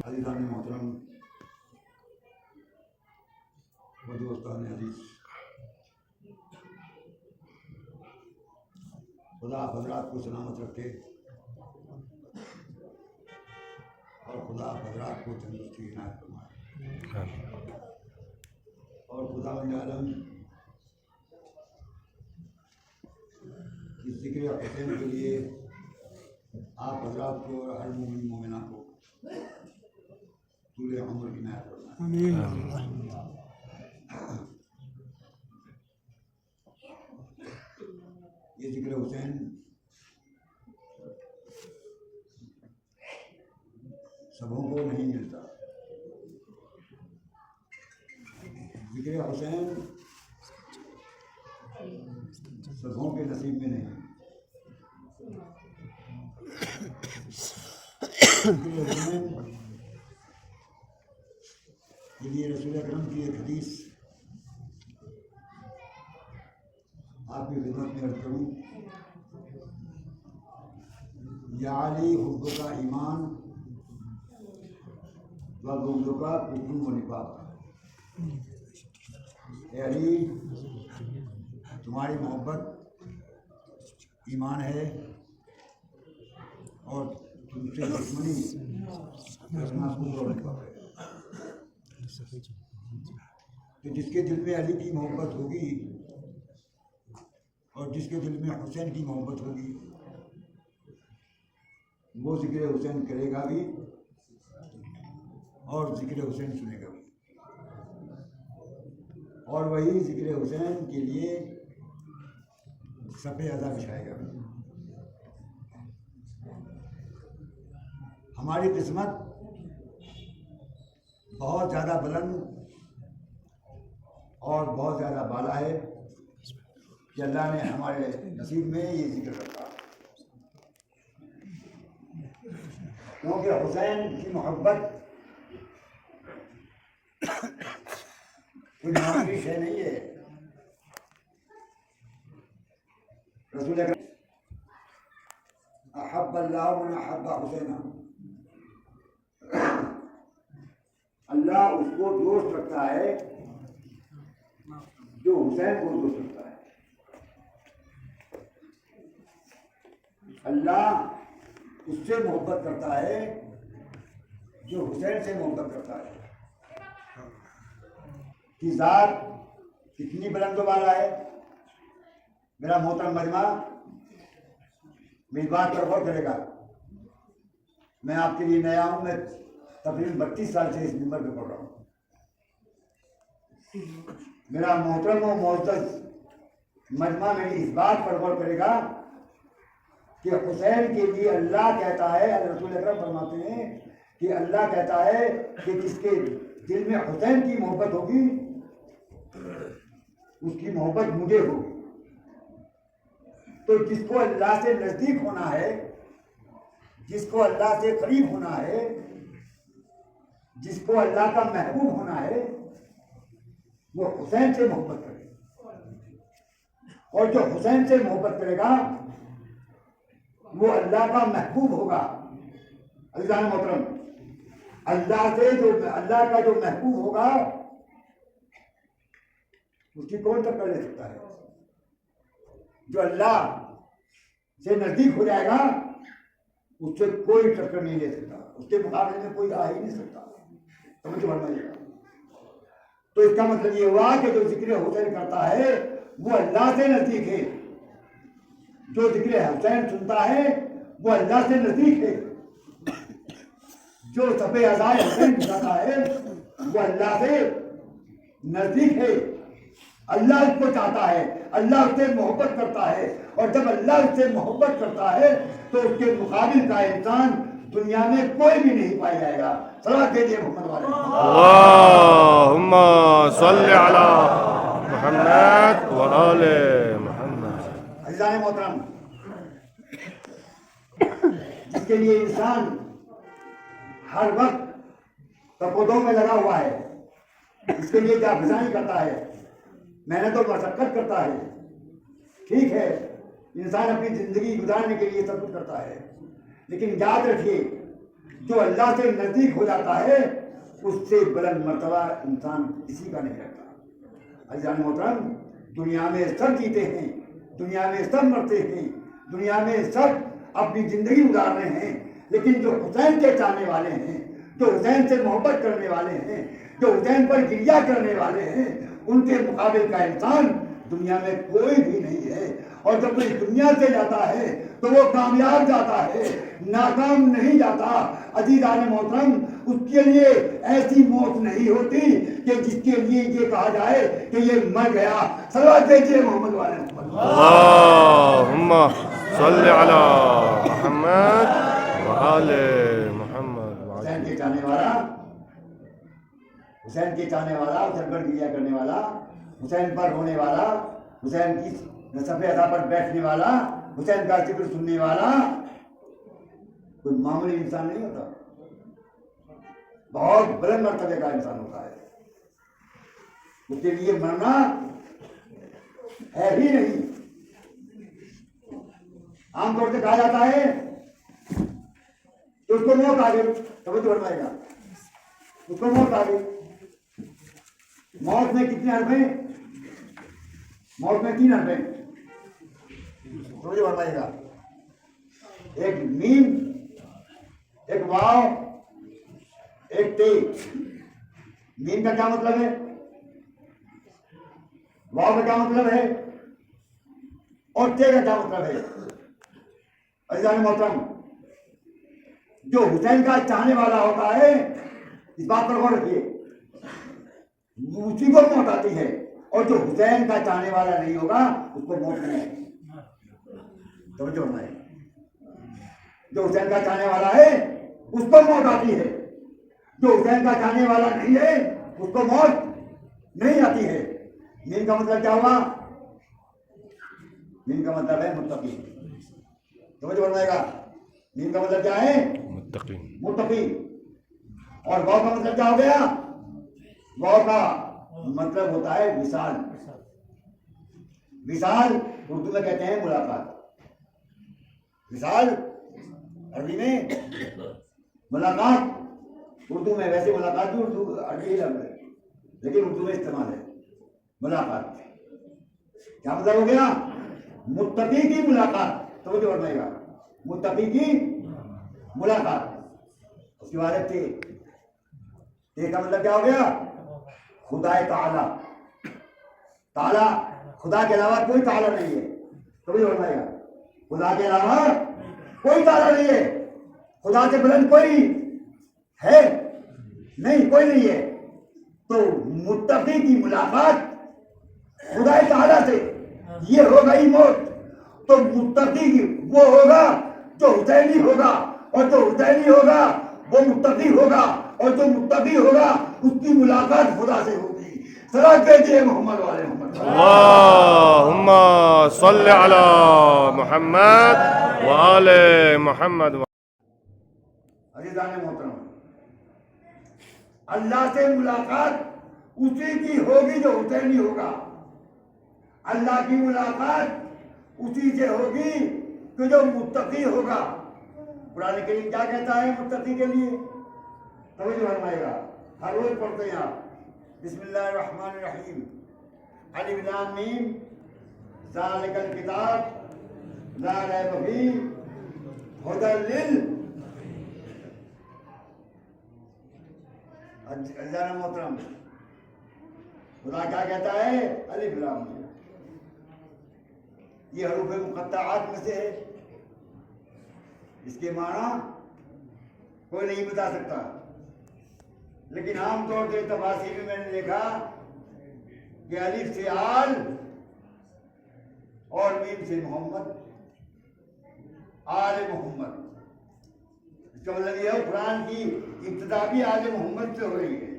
عزیزان محترم و دوستان عزیز، خدا آپ حضرات کو سلامت رکھے اور خدا آپ حضرات کو تندرستی عنایت فرمائے، اور خدا عالم اس ذکر حسین کے لیے آپ حضرات کو اور ہر مومن مومنہ کو طول عمر کی عنایت فرمائے۔ یہ ذکر حسین سبوں کو نہیں ملتا، ذکر حسین سبوں کے نصیب میں نہیں۔ یہ لیے رسول اکرم کی ایک حدیث آپ کی خدمت میں عرض کروں، یا علی حب کا ایمان و بغض کا کفر و نفاق۔ اے علی، تمہاری محبت ایمان ہے اور تم سے دشمنی کرنا کفر و نفاق ہے۔ تو جس کے دل میں علی کی محبت ہوگی اور جس کے دل میں حسین کی محبت ہوگی وہ ذکر حسین کرے گا بھی اور ذکر حسین سنے گا بھی، اور وہی ذکر حسین کے لیے صف اعضا بچھائے گا بھی۔ ہماری قسمت بہت زیادہ بلند اور بہت زیادہ بالا ہے کہ اللہ نے ہمارے نصیب میں یہ ذکر رکھا، کیونکہ حسین کی محبت کوئی معمولی شے نہیں ہے۔ رسول اکرم احب اللہ من احب حسین، اللہ اس کو دوست رکھتا ہے جو حسین کو دوست رکھتا ہے۔ اللہ اس سے محبت کرتا ہے جو حسین سے محبت کرتا ہے۔ کی ذات کتنی بلند و بالا ہے۔ میرا محترم مجمع میری بات پر غور کرے گا، میں آپ کے لیے نیا ہوں، میں تقریباً 32 سال سے اس ممبر پہ پڑھ رہا ہوں۔ میرا محترم و معزز مجمع میری اس بات پر غور کرے گا کہ حسین کے لیے اللہ کہتا ہے، رسول اکرم فرماتے ہیں کہ اللہ کہتا ہے کہ جس کے دل میں حسین کی محبت ہوگی اس کی محبت مجھے ہوگی۔ تو جس کو اللہ سے نزدیک ہونا ہے جس کو اللہ سے قریب ہونا ہے، جس کو اللہ کا محبوب ہونا ہے، وہ حسین سے محبت کرے، اور جو حسین سے محبت کرے گا وہ اللہ کا محبوب ہوگا۔ عزیزان محترم، اللہ کا جو محبوب ہوگا اس کی کون ٹکر لے سکتا ہے؟ جو اللہ سے نزدیک ہو جائے گا اس سے کوئی ٹکر نہیں لے سکتا، اس کے مقابلے میں کوئی آ ہی نہیں سکتا۔ سمجھ بڑھنا گا تو اس کا مطلب یہ ہوا کہ جو ذکر حسین کرتا ہے وہ اللہ سے نزدیک ہے، جو ذکر حسین سنتا ہے وہ اللہ سے نزدیک ہے، جو صفحہ ازائے حسین بتاتا ہے وہ اللہ سے نزدیک ہے۔ اللہ اس کو چاہتا ہے، اللہ اس سے محبت کرتا ہے، اور جب اللہ اس سے محبت کرتا ہے تو اس کے مقابل کا انسان دنیا میں کوئی بھی نہیں پایا جائے گا۔ صلوات دیجیے محمد والے اللہم صلی علی محمد و آل محمد۔ عزیزان محترم، جس کے لیے انسان ہر وقت تپودوں میں لگا ہوا ہے، اس کے لیے جافزانی کرتا ہے، محنت اور مشقت کرتا ہے، ٹھیک ہے، انسان اپنی زندگی گزارنے کے لیے سب کچھ کرتا ہے، لیکن یاد رکھیے جو اللہ سے نزدیک ہو جاتا ہے اس سے بلند مرتبہ انسان کسی کا نہیں رہتا۔ عزیزان محترم، دنیا میں سب جیتے ہیں، دنیا میں سب مرتے ہیں، دنیا میں سب اپنی زندگی گزار رہے ہیں، لیکن جو حسین کے چاہنے والے ہیں، جو حسین سے محبت کرنے والے ہیں، جو حسین پر گریہ کرنے والے ہیں، ان کے مقابل کا انسان دنیا میں کوئی بھی نہیں ہے۔ اور جب کوئی دنیا سے جاتا ہے تو وہ کامیاب جاتا ہے، ناکام نہیں جاتا۔ عزیزان محترم، اس کے لیے ایسی موت نہیں ہوتی کہ جس کے لیے یہ کہا جائے کہ یہ مر گیا۔ صلوات دیجیے محمد والے محمد۔ اللہم صلی علی محمد و آل محمد۔ حسین کے چاہنے والا، حسین کے چاہنے والا، حسین پر گریہ کرنے والا، حسین پر رونے والا، حسین کی صفحہ ازا پر بیٹھنے والا، حسین کا ذکر سننے والا کوئی معمولی انسان نہیں ہوتا، بہت بلند مرتبے کا انسان ہوتا ہے۔ اس کے لیے مرنا ہے ہی نہیں۔ عام طور سے کہا جاتا ہے کہ اس کو موت آ گئی، توجہ فرمائے گا، اس کو موت آ گئی۔ موت میں کتنے حرف ہیں؟ موت میں 3 حرف ہیں، توجہ فرمائے گا، ایک میم، ایک واو، ایک تے۔ میم کا کیا مطلب ہے؟ واو کا کیا مطلب ہے؟ اور تے کا کیا مطلب ہے؟ عزیزان محترم، جو حسین کا چاہنے والا ہوتا ہے، اس بات پر غور رکھیے، اسی کو موت آتی ہے، اور جو حسین کا چاہنے والا نہیں ہوگا اس کو موت نہیں آئے گی۔ توجہ فرمائے، جو حسین کا چاہنے والا ہے اس کو موت آتی ہے، جو حسین کا چاہنے والا نہیں ہے اس کو موت نہیں آتی ہے۔ مین کا مطلب کیا ہوا؟ مین کا مطلب ہے متقی۔ توجہ فرمائے گا، مین کا مطلب کیا ہے؟ متقی۔ متقی۔ اور واو کا مطلب کیا ہو گیا؟ واو کا مطلب ہوتا ہے وصال۔ وصال اردو میں کہتے ہیں ملاقات۔ وصال عربی میں ملاقات، اردو میں ویسے ملاقات بھی اردو عربی لفظ ہے لیکن اردو میں استعمال ہے ملاقات۔ کیا مطلب ہو گیا؟ متقی کی ملاقات۔ توجہ فرمائے گا، متقی کی ملاقات۔ اس کے بعد تے، تے کا مطلب کیا ہو گیا؟ خدا تعالی۔ تعالی، خدا کے علاوہ کوئی تعالی نہیں ہے۔ توجہ فرمائے گا، خدا کے علاوہ کوئی تعالی نہیں ہے، خدا سے بلند کوئی ہے نہیں، کوئی نہیں ہے۔ تو متقی کی ملاقات خدا تعالی سے یہ ہو گئی موت۔ تو متقی وہ ہوگا جو حسینی ہوگا، اور جو حسینی ہوگا وہ متقی ہوگا، اور جو متقی ہوگا اس کی ملاقات خدا سے ہوگی۔ صلوات دیجیے محمد والے محمد۔ اللہم صلی علی محمد و آل محمد۔ عزیزان محترم، اللہ سے ملاقات اسی کی ہوگی جو حسینی ہوگا. اللہ کی ملاقات اسی سے ہوگی کہ جو متقی ہوگا. قرآن کریم کیا کہتا ہے متقی کے لیے؟ توجہ فرمائے گا، ہر روز پڑھتے ہیں آپ. بسم اللہ الرحمن الرحیم، الف لام میم، ذالک الکتاب لا ریب فیہ ھدی اللہ محترم، خدا کیا کہتا ہے؟ الف لام میم. یہ حروف مقطعات میں سے ہے. اس کے معنی کوئی نہیں بتا سکتا، لیکن عام طور سے تفاسیر میں نے دیکھا کہ الف سے آل اور میم سے محمد، آل محمد. اس کا مطلب یہ ہے قرآن کی ابتدا بھی آل محمد سے ہو رہی ہے.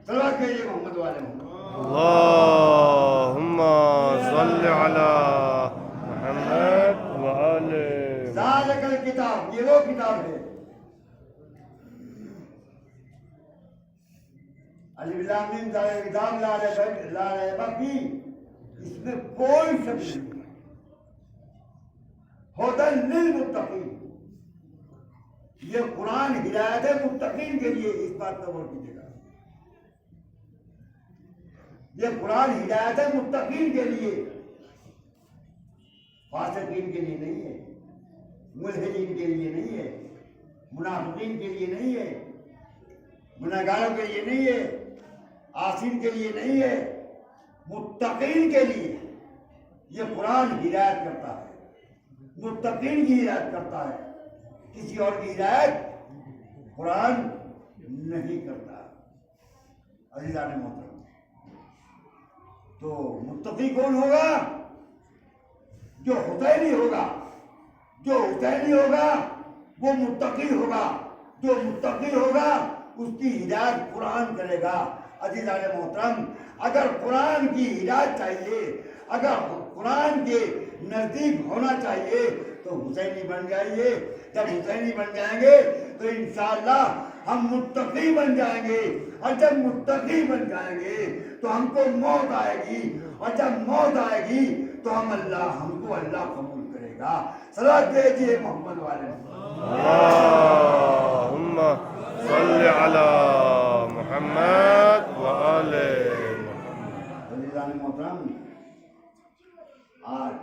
صلوات کہیے محمد والے محمد. اللہم صل علی محمد وآل ذالک الکتاب، یہ وہ کتاب ہے. الف لام میم ذالک الکتاب لا ریب فیہ، اس میں کوئی شک نہیں. ھدی للمتقین، یہ قرآن ہدایت ہے متقین کے لیے. اس بات کا غور کیجیے گا، یہ قرآن ہدایت ہے متقین کے لیے، فاسقین کے لیے نہیں ہے، ملحدین کے لیے نہیں ہے، منافقین کے لیے نہیں ہے، گنہگاروں کے لیے نہیں ہے، عاصین کے لیے نہیں ہے، متقین کے لیے. یہ قرآن ہدایت کرتا ہے، متقین کی ہدایت کرتا ہے. کسی اور کی ہدایت قرآن نہیں کرتا. عزیزان محترم، تو متقی کون ہوگا؟ جو حسینی ہوگا. جو حسینی ہوگا وہ متقی ہوگا. جو متقی ہوگا اس کی ہدایت قرآن کرے گا. عزیزان محترم، اگر قرآن کی ہدایت چاہیے، اگر قرآن کے نزدیک ہونا چاہیے تو حسینی بن جائیے. جب حسینی بن جائیں گے تو انشاءاللہ ہم متقی بن جائیں گے، اور جب متقی بن جائیں گے تو ہم کو موت آئے گی، اور جب موت آئے گی تو ہم کو اللہ قبول کرے گا. صلوات بھیجیے محمد والے. اللہم صل علی محمد وآل محمد. عزیزان محترم، آج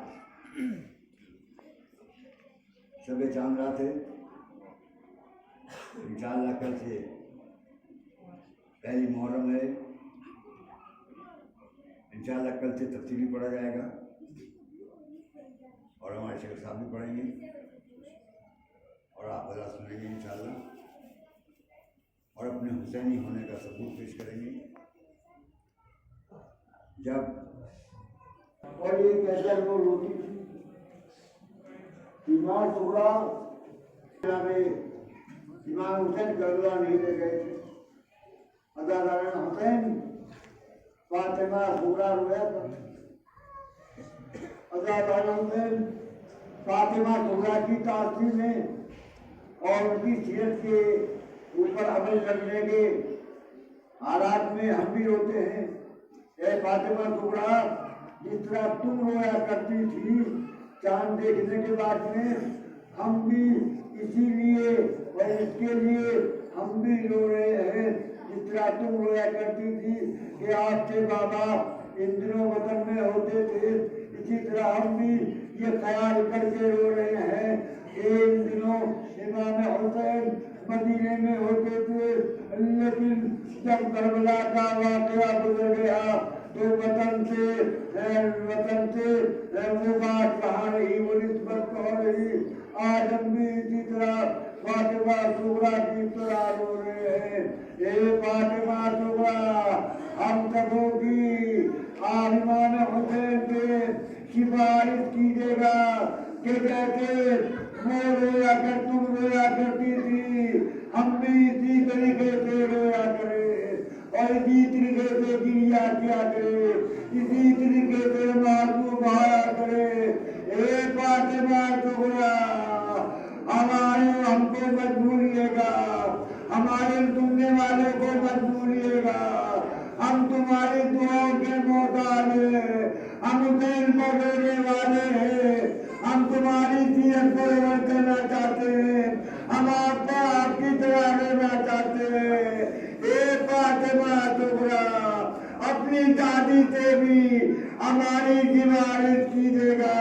شب چاند رات ہے. انشاءاللہ کل سے پہلی محرم ہے. انشاءاللہ کل سے تفصیلی پڑھا جائے گا، اور ہمارے شیخ صاحب بھی پڑھیں گے، اور آپ حضرات سنیں گے انشاءاللہ، اور اپنے حسینی ہونے کا ثبوت پیش کریں گے. جب اور یہ کیسے وہ روٹی تھی ایمان ٹکڑا میں امام حسین کربلا نہیں لے گئے تھے. ازادارن حسین فاطمہ سورا رویا تھا. ازادارن حسین فاطمہ سورا کی تاثیر میں اور ان کی سیرت کے اوپر عمل کرنے کے حالات میں ہم بھی روتے ہیں. اے فاطمہ سورا، جس طرح تم رویا کرتی تھی چاند دیکھنے کے بعد میں، ہم بھی اسی لیے اور اس کے لیے ہم بھی رو رہے ہیں. جس طرح تم رویا کرتی تھی کہ آپ کے بابا ان دنوں وطن میں ہوتے تھے، اسی طرح ہم بھی یہ خیال کر کے رو رہے ہیں کہ ان دنوں امام حسین مدینے میں ہوتے تھے، لیکن جب کربلا کا واقعہ گزر گیا تو وطن سے وہ بات کہاں رہی، وہ نسبت کہاں رہی. آج ہم بھی اسی طرح فاطمہ سغرا کی طرح رو رہے ہیں. اے فاطمہ سغرا، ہم سبوں کی آج امام حسین پہ سفارش کیجیے گا کہ جیسے وہ رویا کر تم رویا کرتی تھی، ہم بھی اسی طریقے سے رویا کریں اور اسی طریقے سے گریا کیا کرے، اسی طریقے سے معصوم بہایا کرے. اے فاطمہ سغرا، ہم کو مجبوری ہے گا والے کو مت بھولیے گا، ہم تمہاری دعاؤں کے محتاج ہیں، ہم حسین کو دینے والے ہیں، ہم تمہاری سیرت کو روشن کرنا چاہتے ہیں، ہم آپ کو آپ کی طرح لینا چاہتے ہیں۔ اے فاطمہ کبریٰ، اپنی دادی سے بھی ہماری حفاظت کیجیے گا۔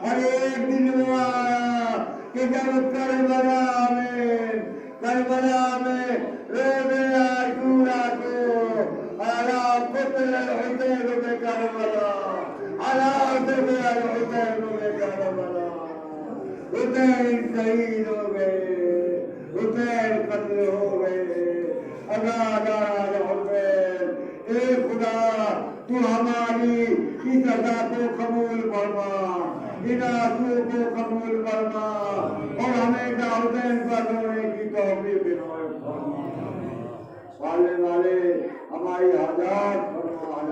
اور ایک دن ہوا کہ جب کربلا میں روز عاشورا کو علی قتل الحسین بکربلا، علی قتل الحسین بکربلا، حسین شہید ہو گئے، حسین قتل ہو گئے۔ ازادار حسین، اے خدا تو ہماری اس عزا کو قبول فرما، ان آنسو کو قبول فرما، اور ہمیں حسین پر رونے کی توفیق عنایت فرما۔ والے ہماری حاجات فرما۔